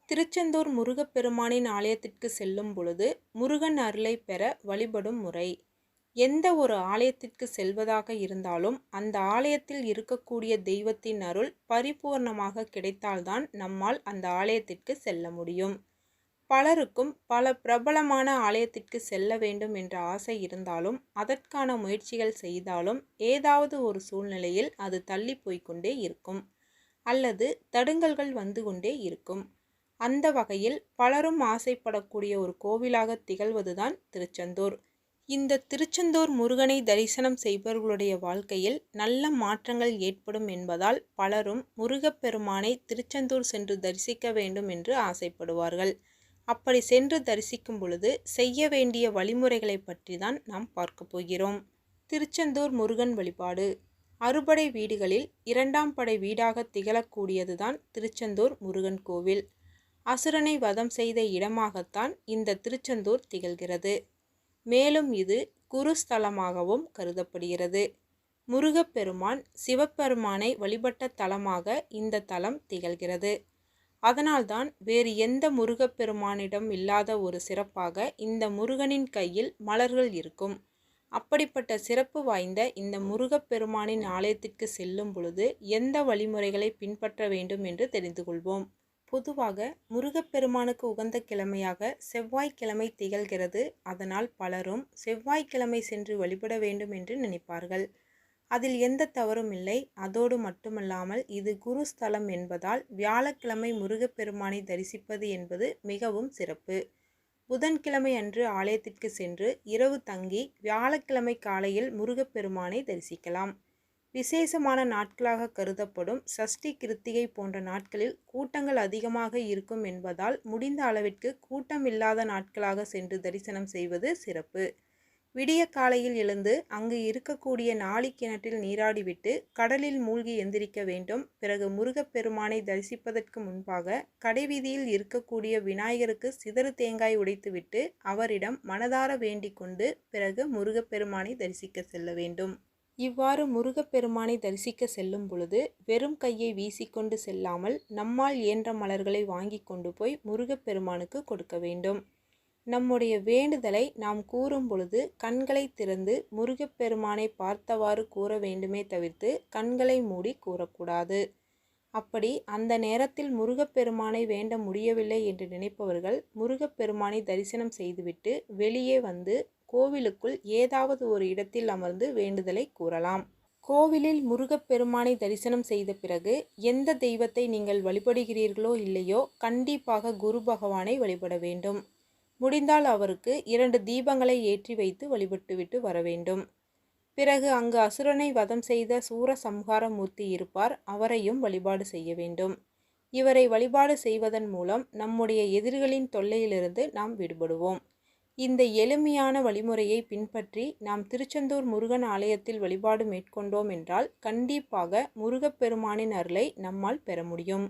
திருச்செந்தூர் முருகப்பெருமானின் ஆலயத்திற்கு செல்லும் பொழுது முருகன் அருளை பெற வழிபடும் முறை. எந்த ஒரு ஆலயத்திற்கு செல்வதாக இருந்தாலும் அந்த ஆலயத்தில் இருக்கக்கூடிய தெய்வத்தின் அருள் பரிபூர்ணமாக கிடைத்தால்தான் நம்மால் அந்த ஆலயத்திற்கு செல்ல முடியும். பலருக்கும் பல பிரபலமான ஆலயத்திற்கு செல்ல வேண்டும் என்ற ஆசை இருந்தாலும் அதற்கான முயற்சிகள் செய்தாலும் ஏதாவது ஒரு சூழ்நிலையில் அது தள்ளி போய்க்கொண்டே இருக்கும் அல்லது தடுங்கல்கள் வந்து கொண்டே இருக்கும். அந்த வகையில் பலரும் ஆசைப்படக்கூடிய ஒரு கோவிலாக திகழ்வதுதான் திருச்செந்தூர். இந்த திருச்செந்தூர் முருகனை தரிசனம் செய்பவர்களுடைய வாழ்க்கையில் நல்ல மாற்றங்கள் ஏற்படும் என்பதால் பலரும் முருகப்பெருமானை திருச்செந்தூர் சென்று தரிசிக்க வேண்டும் என்று ஆசைப்படுவார்கள். அப்படி சென்று தரிசிக்கும் பொழுது செய்ய வேண்டிய வழிமுறைகளை பற்றி தான் நாம் பார்க்க போகிறோம். திருச்செந்தூர் முருகன் வழிபாடு. அறுபடை வீடுகளில் இரண்டாம் படை வீடாக திகழக்கூடியதுதான் திருச்செந்தூர் முருகன் கோவில். அசுரனை வதம் செய்த இடமாகத்தான் இந்த திருச்செந்தூர் திகழ்கிறது. மேலும் இது குருஸ்தலமாகவும் கருதப்படுகிறது. முருகப்பெருமான் சிவபெருமானை வழிபட்ட தலமாக இந்த தலம் திகழ்கிறது. அதனால்தான் வேறு எந்த முருகப்பெருமானிடம் இல்லாத ஒரு சிறப்பாக இந்த முருகனின் கையில் மலர்கள் இருக்கும். அப்படிப்பட்ட சிறப்பு வாய்ந்த இந்த முருகப்பெருமானின் ஆலயத்திற்கு செல்லும் பொழுது எந்த வழிமுறைகளை பின்பற்ற வேண்டும் என்று தெரிந்து கொள்வோம். பொதுவாக முருகப்பெருமானுக்கு உகந்த கிழமையாக செவ்வாய்க்கிழமை திகழ்கிறது. அதனால் பலரும் செவ்வாய்க்கிழமை சென்று வழிபட வேண்டும் என்று நினைப்பார்கள். அதில் எந்த தவறும் இல்லை. அதோடு மட்டுமல்லாமல் இது குருஸ்தலம் என்பதால் வியாழக்கிழமை முருகப்பெருமானை தரிசிப்பது என்பது மிகவும் சிறப்பு. புதன்கிழமை அன்று ஆலயத்திற்கு சென்று இரவு தங்கி வியாழக்கிழமை காலையில் முருகப்பெருமானை தரிசிக்கலாம். விசேஷமான நாட்களாக கருதப்படும் சஷ்டி கிருத்திகை போன்ற நாட்களில் கூட்டங்கள் அதிகமாக இருக்கும் என்பதால் முடிந்த அளவிற்கு கூட்டம் இல்லாத நாட்களாக சென்று தரிசனம் செய்வது சிறப்பு. விடிய காலையில் எழுந்து அங்கு இருக்கக்கூடிய நாளி கிணற்றில் நீராடிவிட்டு கடலில் மூழ்கி எந்திரிக்க வேண்டும். பிறகு முருகப்பெருமானை தரிசிப்பதற்கு முன்பாக கடைவீதியில் இருக்கக்கூடிய விநாயகருக்கு சிதறு தேங்காய் உடைத்துவிட்டு அவரிடம் மனதார வேண்டிக் கொண்டு பிறகு முருகப்பெருமானை தரிசிக்க செல்ல வேண்டும். இவ்வாறு முருகப்பெருமானை தரிசிக்க செல்லும் பொழுது வெறும் கையை வீசிக்கொண்டு செல்லாமல் நம்மால் இயன்ற மலர்களை வாங்கி கொண்டு போய் முருகப்பெருமானுக்கு கொடுக்க வேண்டும். நம்முடைய வேண்டுதலை நாம் கூறும் பொழுது கண்களை திறந்து முருகப்பெருமானை பார்த்தவாறு கூற வேண்டுமே தவிர்த்து கண்களை மூடி கூறக்கூடாது. அப்படி அந்த நேரத்தில் முருகப்பெருமானை வேண்ட முடியவில்லை என்று நினைப்பவர்கள் முருகப்பெருமானை தரிசனம் செய்துவிட்டு வெளியே வந்து கோவிலுக்குள் ஏதாவது ஒரு இடத்தில் அமர்ந்து வேண்டுதலை கூறலாம். கோவிலில் முருகப்பெருமானை தரிசனம் செய்த பிறகு எந்த தெய்வத்தை நீங்கள் வழிபடுகிறீர்களோ இல்லையோ கண்டிப்பாக குரு பகவானை வழிபட வேண்டும். முடிந்தால் அவருக்கு 2 தீபங்களை ஏற்றி வைத்து வழிபட்டுவிட்டு வர வேண்டும். பிறகு அங்கு அசுரனை வதம் செய்த சூரசம்ஹார மூர்த்தி இருப்பார். அவரையும் வழிபாடு செய்ய வேண்டும். இவரை வழிபாடு செய்வதன் மூலம் நம்முடைய எதிரிகளின் தொல்லையிலிருந்து நாம் விடுபடுவோம். இந்த எளிமையான வழிமுறையை பின்பற்றி நாம் திருச்செந்தூர் முருகன் ஆலயத்தில் வழிபாடு மேற்கொண்டோம் என்றால் கண்டிப்பாக முருகப்பெருமானின் அருளை நம்மால் பெற முடியும்.